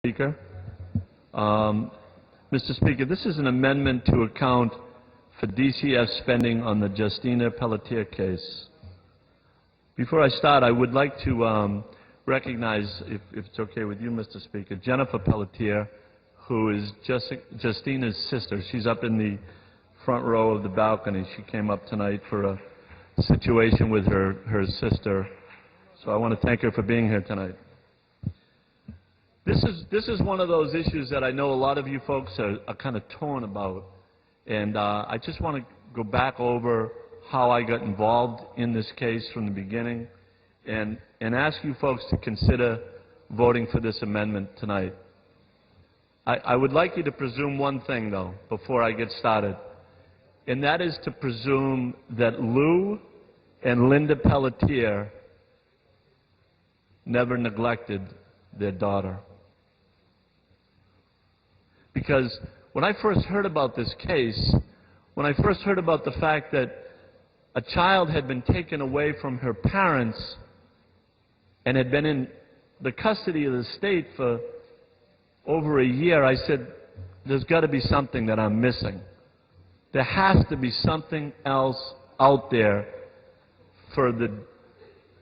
Speaker. Mr. Speaker, this is an amendment to account for DCF spending on the Justina Pelletier case. Before I start, I would like to recognize, if it's okay with you, Mr. Speaker, Jennifer Pelletier, who is Justina's sister. She's up in the front row of the balcony. She came up tonight for a situation with her sister. So I want to thank her for being here tonight. This is one of those issues that I know a lot of you folks are kind of torn about. And I just want to go back over how I got involved in this case from the beginning and ask you folks to consider voting for this amendment tonight. I would like you to presume one thing, though, before I get started, and that is to presume that Lou and Linda Pelletier never neglected their daughter. Because when I first heard about this case, when I first heard about the fact that a child had been taken away from her parents and had been in the custody of the state for over a year, I said, there's got to be something that I'm missing. There has to be something else out there for the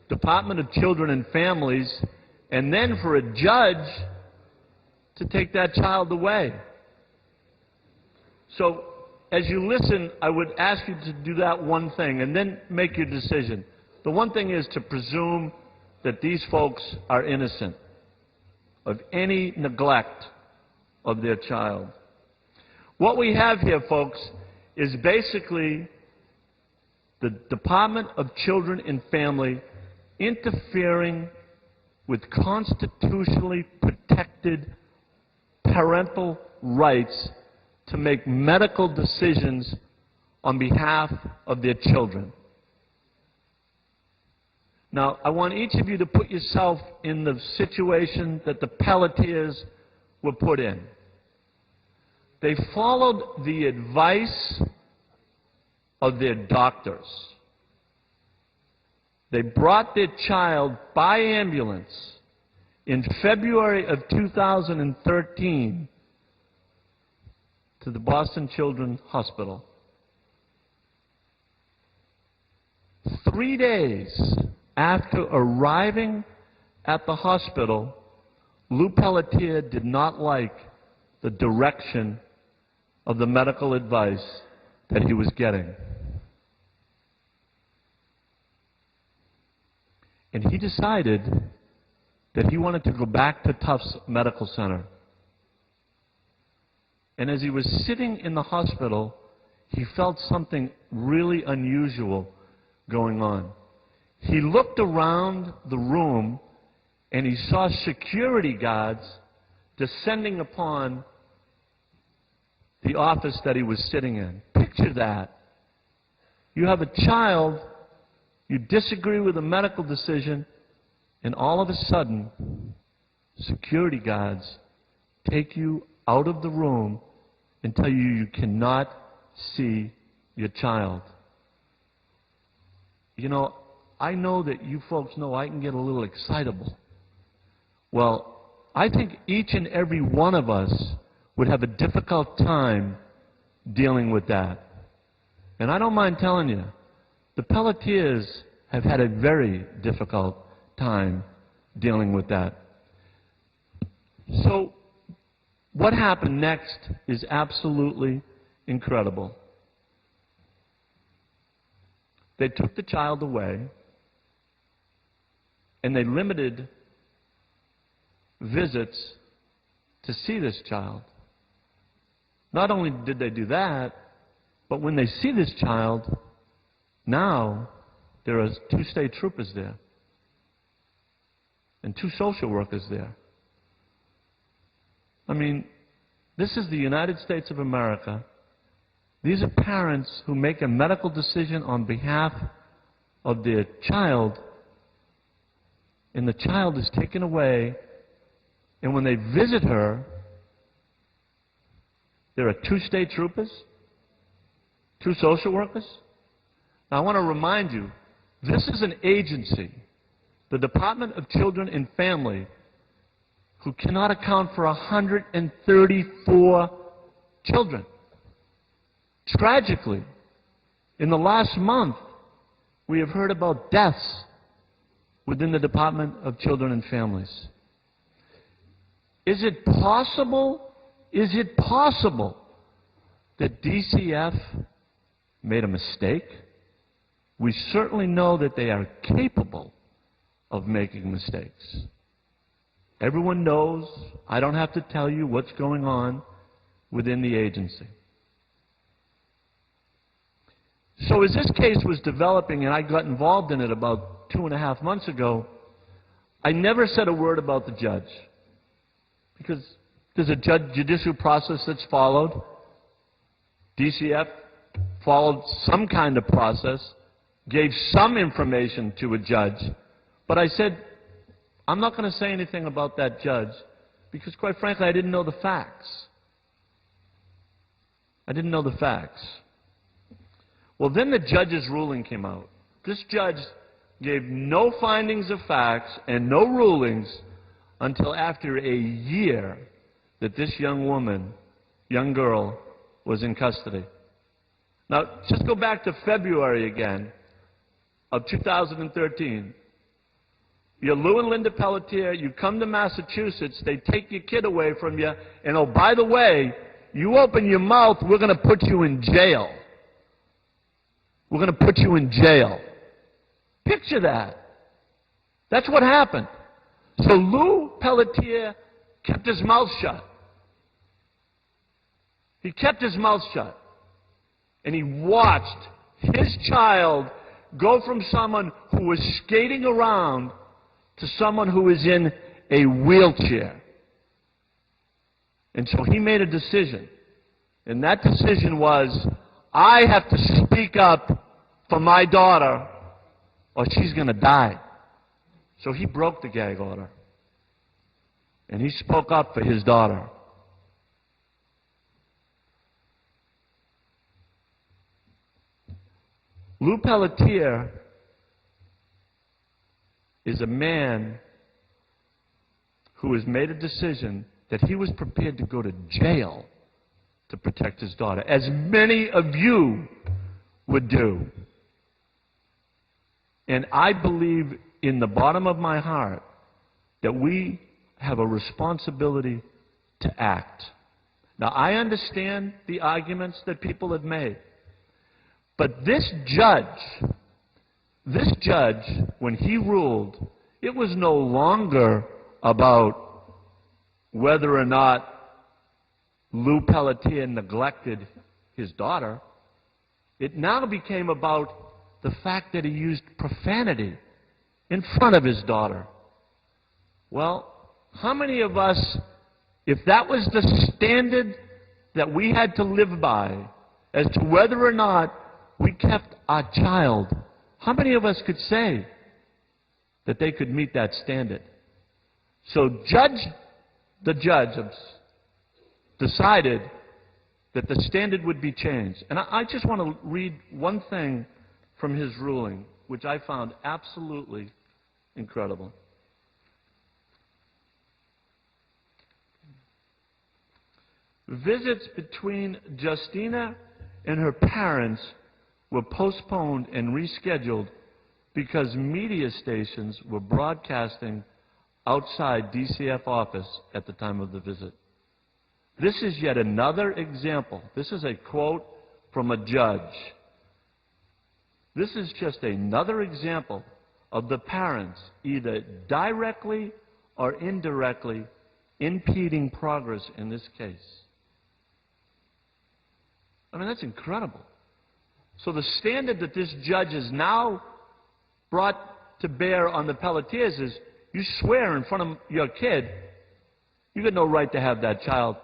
Department of Children and Families and then for a judge to take that child away. So as you listen, I would ask you to do that one thing and then make your decision. The one thing is to presume that these folks are innocent of any neglect of their child. What we have here, folks, is basically the Department of Children and Family interfering with constitutionally protected parental rights to make medical decisions on behalf of their children. Now, I want each of you to put yourself in the situation that the Pelletiers were put in. They followed the advice of their doctors. They brought their child by ambulance in February of 2013 to the Boston Children's Hospital. 3 days after arriving at the hospital, Lou Pelletier did not like the direction of the medical advice that he was getting. And he decided that he wanted to go back to Tufts Medical Center. And as he was sitting in the hospital, he felt something really unusual going on. He looked around the room and he saw security guards descending upon the office that he was sitting in. Picture that. You have a child, you disagree with a medical decision, and all of a sudden, security guards take you out of the room and tell you you cannot see your child. You know, I know that you folks know I can get a little excitable. Well, I think each and every one of us would have a difficult time dealing with that. And I don't mind telling you, the Pelletiers have had a very difficult time dealing with that. So what happened next is absolutely incredible. They took the child away and they limited visits to see this child. Not only did they do that, but when they see this child, now there are 2 state troopers there and 2 social workers there. I mean, this is the United States of America. These are parents who make a medical decision on behalf of their child, and the child is taken away, and when they visit her, there are 2 state troopers, 2 social workers. Now, I want to remind you, this is an agency, the Department of Children and Family, who cannot account for 134 children. Tragically, in the last month, we have heard about deaths within the Department of Children and Families. Is it possible that DCF made a mistake? We certainly know that they are capable of making mistakes. Everyone knows, I don't have to tell you what's going on within the agency. So as this case was developing, and I got involved in it about 2.5 months ago, I never said a word about the judge, because there's a judicial process that's followed. DCF followed some kind of process, gave some information to a judge, but I said, I'm not going to say anything about that judge, because quite frankly, I didn't know the facts. I didn't know the facts. Well, then the judge's ruling came out. This judge gave no findings of facts and no rulings until after a year that this young girl, was in custody. Now, just go back to February again of 2013. You're Lou and Linda Pelletier, you come to Massachusetts, they take your kid away from you, and oh, by the way, you open your mouth, we're going to put you in jail. We're going to put you in jail. Picture that. That's what happened. So Lou Pelletier kept his mouth shut. He kept his mouth shut. And he watched his child go from someone who was skating around to someone who is in a wheelchair. And so he made a decision. And that decision was, I have to speak up for my daughter or she's going to die. So he broke the gag order. And he spoke up for his daughter. Lou Pelletier is a man who has made a decision that he was prepared to go to jail to protect his daughter, as many of you would do. And I believe in the bottom of my heart that we have a responsibility to act. Now, I understand the arguments that people have made. But this judge, when he ruled, it was no longer about whether or not Lou Pelletier neglected his daughter. It now became about the fact that he used profanity in front of his daughter. Well, how many of us, if that was the standard that we had to live by as to whether or not we kept our child, how many of us could say that they could meet that standard? So the judge decided that the standard would be changed. And I just want to read one thing from his ruling, which I found absolutely incredible. Visits between Justina and her parents were postponed and rescheduled because media stations were broadcasting outside DCF office at the time of the visit. This is yet another example. This is a quote from a judge. This is just another example of the parents either directly or indirectly impeding progress in this case. I mean, that's incredible. So the standard that this judge has now brought to bear on the Pelletiers is, you swear in front of your kid, you got no right to have that child.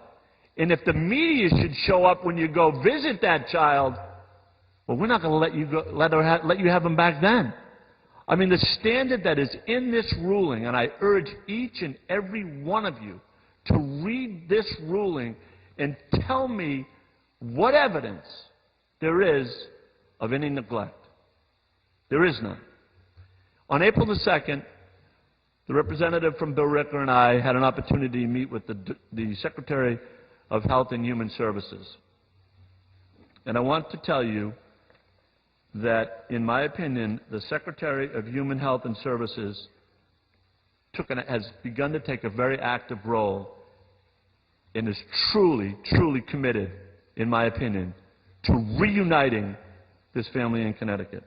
And if the media should show up when you go visit that child, well, we're not going to let you have him back then. I mean, the standard that is in this ruling, and I urge each and every one of you to read this ruling and tell me what evidence there is of any neglect. There is none. On April the 2nd, the representative from Bill Ricker and I had an opportunity to meet with the Secretary of Health and Human Services. And I want to tell you that, in my opinion, the Secretary of Human Health and Services has begun to take a very active role and is truly, truly committed, in my opinion, to reuniting this family in Connecticut.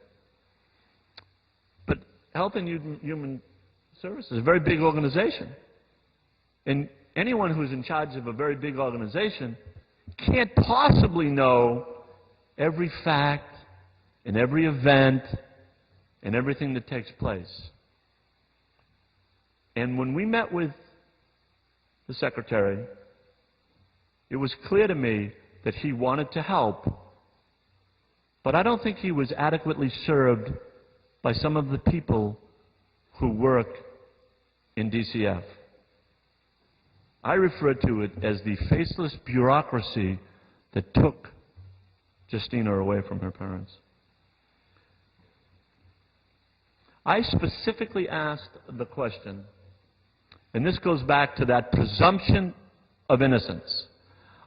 But Health and Human Services is a very big organization. And anyone who's in charge of a very big organization can't possibly know every fact and every event and everything that takes place. And when we met with the Secretary, it was clear to me that he wanted to help, but I don't think he was adequately served by some of the people who work in DCF. I refer to it as the faceless bureaucracy that took Justina away from her parents. I specifically asked the question, and this goes back to that presumption of innocence.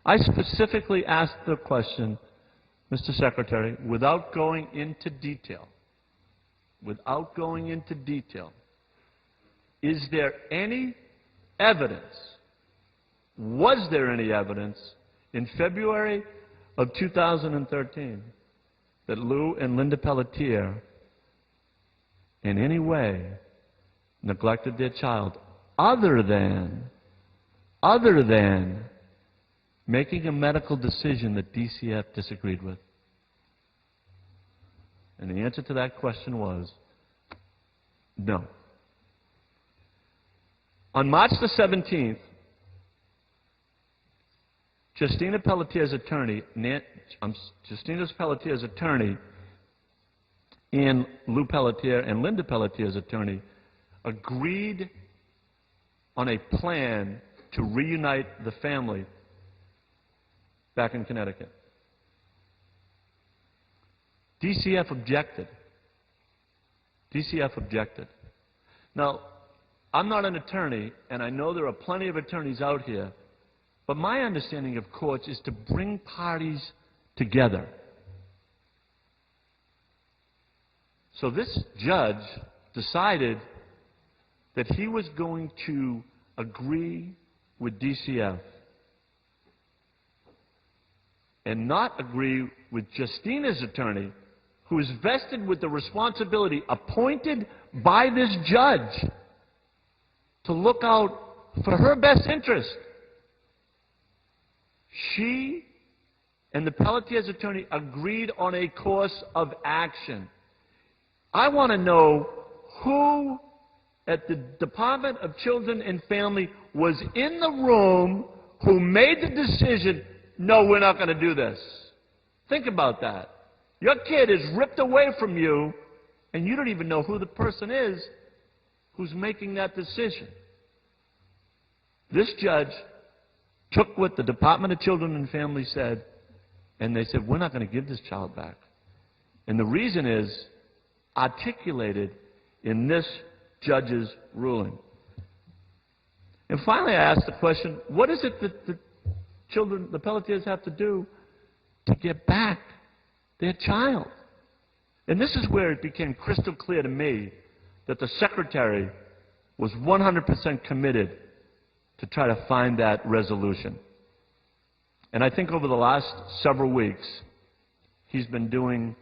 I specifically asked the question, Mr. Secretary, without going into detail, is there any evidence, was there any evidence in February of 2013 that Lou and Linda Pelletier in any way neglected their child other than making a medical decision that DCF disagreed with? And the answer to that question was no. On March the 17th, Justina Pelletier's attorney, Justina's Pelletier's attorney, and Lou Pelletier and Linda Pelletier's attorney agreed on a plan to reunite the family back in Connecticut. DCF objected. DCF objected. Now, I'm not an attorney, and I know there are plenty of attorneys out here, but my understanding of courts is to bring parties together. So this judge decided that he was going to agree with DCF and not agree with Justina's attorney, who is vested with the responsibility appointed by this judge to look out for her best interest. She and the Pelletier's attorney agreed on a course of action. I want to know who at the Department of Children and Family was in the room who made the decision, no, we're not going to do this. Think about that. Your kid is ripped away from you, and you don't even know who the person is who's making that decision. This judge took what the Department of Children and Family said, and they said, we're not going to give this child back. And the reason is articulated in this judge's ruling. And finally, I asked the question, what is it that the Pelletiers have to do to get back their child? And this is where it became crystal clear to me that the Secretary was 100% committed to try to find that resolution. And I think over the last several weeks, he's been doing,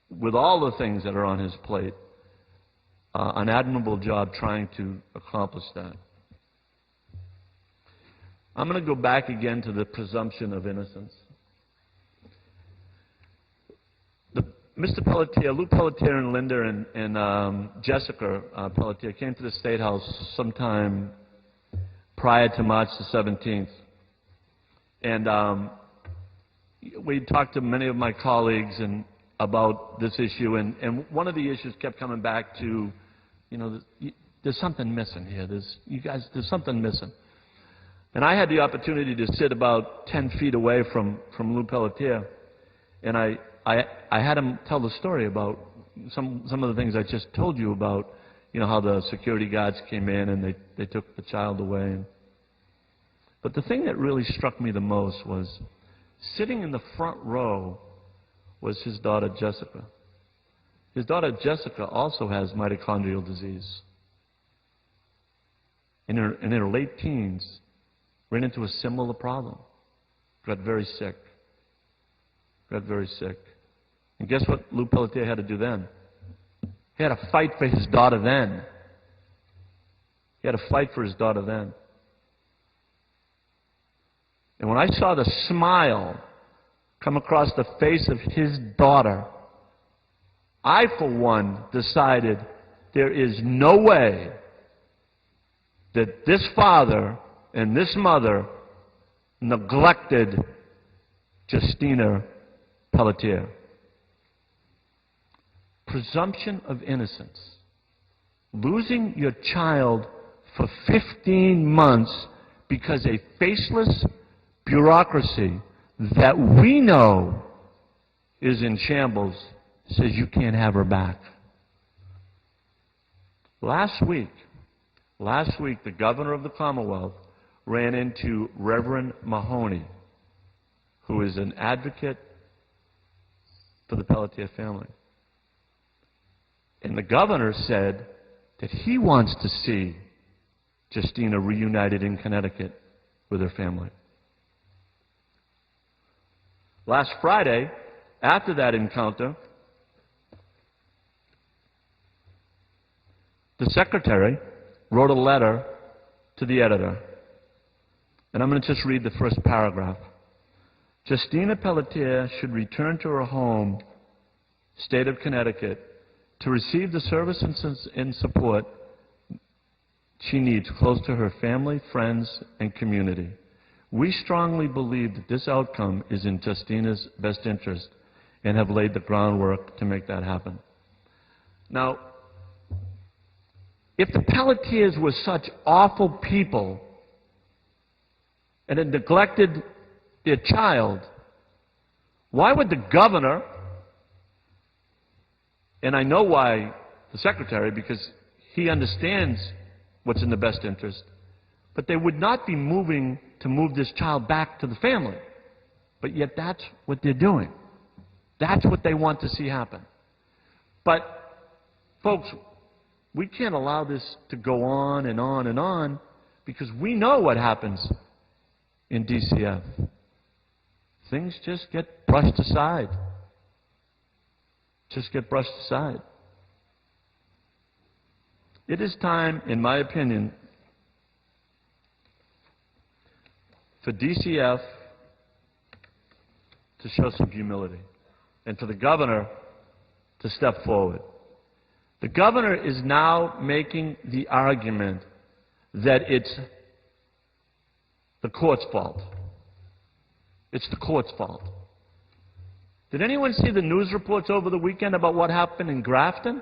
with all the things that are on his plate, an admirable job trying to accomplish that. I'm going to go back again to the presumption of innocence. Mr. Pelletier, Lou Pelletier and Linda and Jessica Pelletier came to the State House sometime prior to March the 17th. And we talked to many of my colleagues about this issue, and one of the issues kept coming back to, you know, there's something missing here. There's something missing. And I had the opportunity to sit about 10 feet away from Lou Pelletier, and I had him tell the story about some of the things I just told you about you know, how the security guards came in and they took the child away. But the thing that really struck me the most was sitting in the front row was his daughter Jessica. His daughter Jessica also has mitochondrial disease. In her late teens, ran into a similar problem. Got very sick. Got very sick. And guess what Lou Pelletier had to do then? He had to fight for his daughter then. He had to fight for his daughter then. And when I saw the smile come across the face of his daughter, I, for one, decided there is no way that this father and this mother neglected Justina Pelletier. Presumption of innocence. Losing your child for 15 months because a faceless bureaucracy that we know is in shambles says you can't have her back. Last week, the governor of the Commonwealth ran into Reverend Mahoney, who is an advocate for the Pelletier family. And the governor said that he wants to see Justina reunited in Connecticut with her family. Last Friday, after that encounter, the secretary wrote a letter to the editor. And I'm going to just read the first paragraph. Justina Pelletier should return to her home, state of Connecticut, to receive the service and support she needs close to her family, friends, and community. We strongly believe that this outcome is in Justina's best interest and have laid the groundwork to make that happen. Now, if the Pelletiers were such awful people and had neglected their child, why would the governor, and I know why the secretary, because he understands what's in the best interest, but they would not be moving to move this child back to the family. But yet that's what they're doing. That's what they want to see happen. But, folks, we can't allow this to go on and on and on because we know what happens in DCF. Things just get brushed aside. Just get brushed aside. It is time, in my opinion, for DCF to show some humility and for the governor to step forward. The governor is now making the argument that it's the court's fault. It's the court's fault. Did anyone see the news reports over the weekend about what happened in Grafton?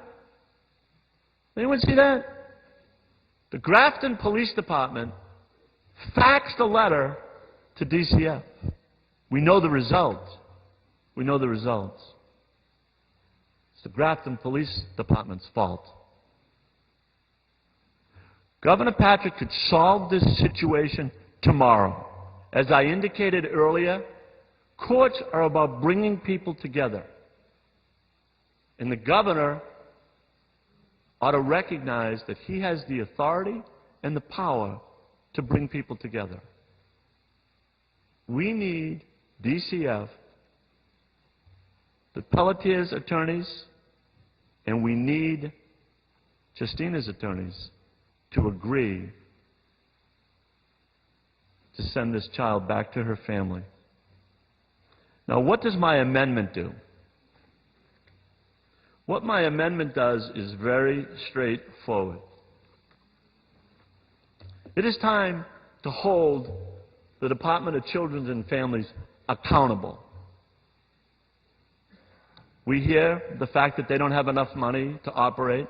Anyone see that? The Grafton Police Department faxed a letter to DCF. We know the results. We know the results. It's the Grafton Police Department's fault. Governor Patrick could solve this situation tomorrow. As I indicated earlier, courts are about bringing people together. And the governor ought to recognize that he has the authority and the power to bring people together. We need DCF, the Pelletier's attorneys, and we need Justina's attorneys to agree to send this child back to her family. Now, what does my amendment do? What my amendment does is very straightforward. It is time to hold the Department of Children and Families accountable. We hear the fact that they don't have enough money to operate.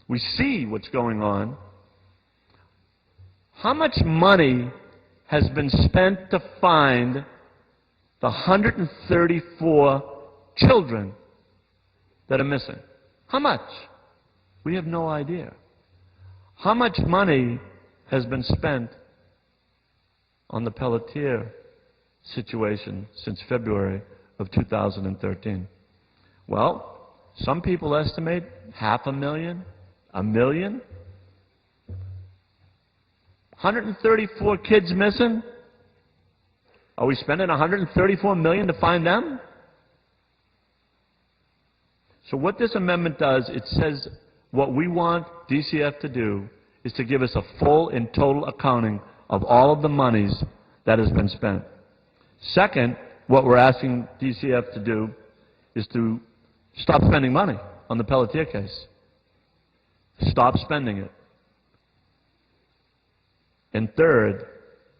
We see what's going on. How much money has been spent to find the 134 children that are missing? How much? We have no idea. How much money has been spent on the Pelletier situation since February of 2013? Well, some people estimate $500,000, $1 million. 134 kids missing? Are we spending $134 million to find them? So what this amendment does, it says what we want DCF to do is to give us a full and total accounting of all of the monies that has been spent. Second, what we're asking DCF to do is to stop spending money on the Pelletier case. Stop spending it. And third,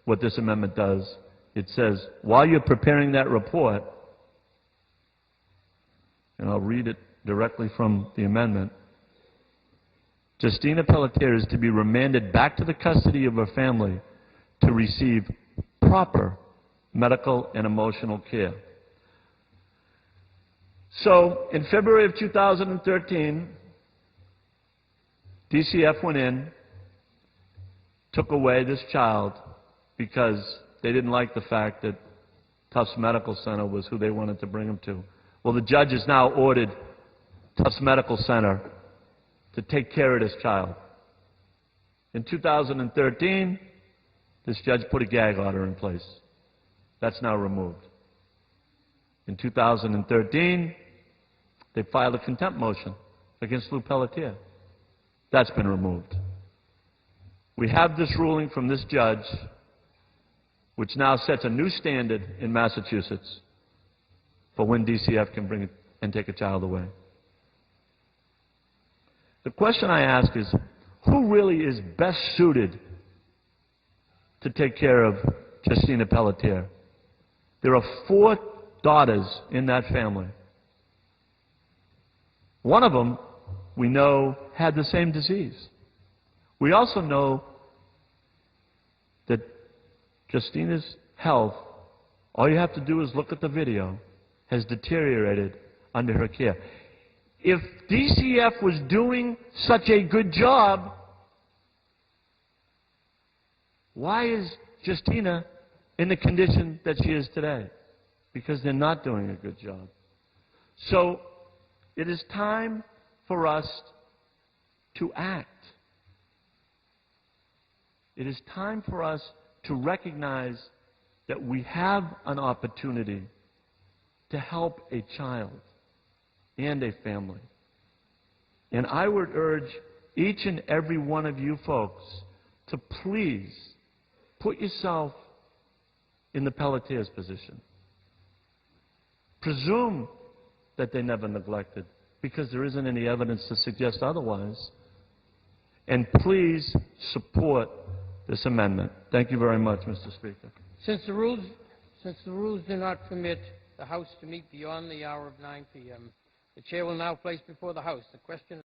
what this amendment does, it says, while you're preparing that report, and I'll read it directly from the amendment, Justina Pelletier is to be remanded back to the custody of her family to receive proper medical and emotional care. So, in February of 2013, DCF went in, took away this child because they didn't like the fact that Tufts Medical Center was who they wanted to bring him to. Well, the judge has now ordered Tufts Medical Center to take care of this child. In 2013, this judge put a gag order in place. That's now removed. In 2013, they filed a contempt motion against Lou Pelletier. That's been removed. We have this ruling from this judge, which now sets a new standard in Massachusetts for when DCF can bring it and take a child away. The question I ask is, who really is best suited to take care of Justina Pelletier? There are 4 daughters in that family. One of them, we know, had the same disease. We also know that Justina's health, all you have to do is look at the video, has deteriorated under her care. If DCF was doing such a good job, why is Justina in the condition that she is today? Because they're not doing a good job. So it is time for us to act. It is time for us to recognize that we have an opportunity to help a child and a family. And I would urge each and every one of you folks to please put yourself in the Pelletier's position. Presume that they never neglected, because there isn't any evidence to suggest otherwise. And please support this amendment. Thank you very much, Mr. Speaker. Since the rules do not permit the House to meet beyond the hour of 9 p.m., the Chair will now place before the House the question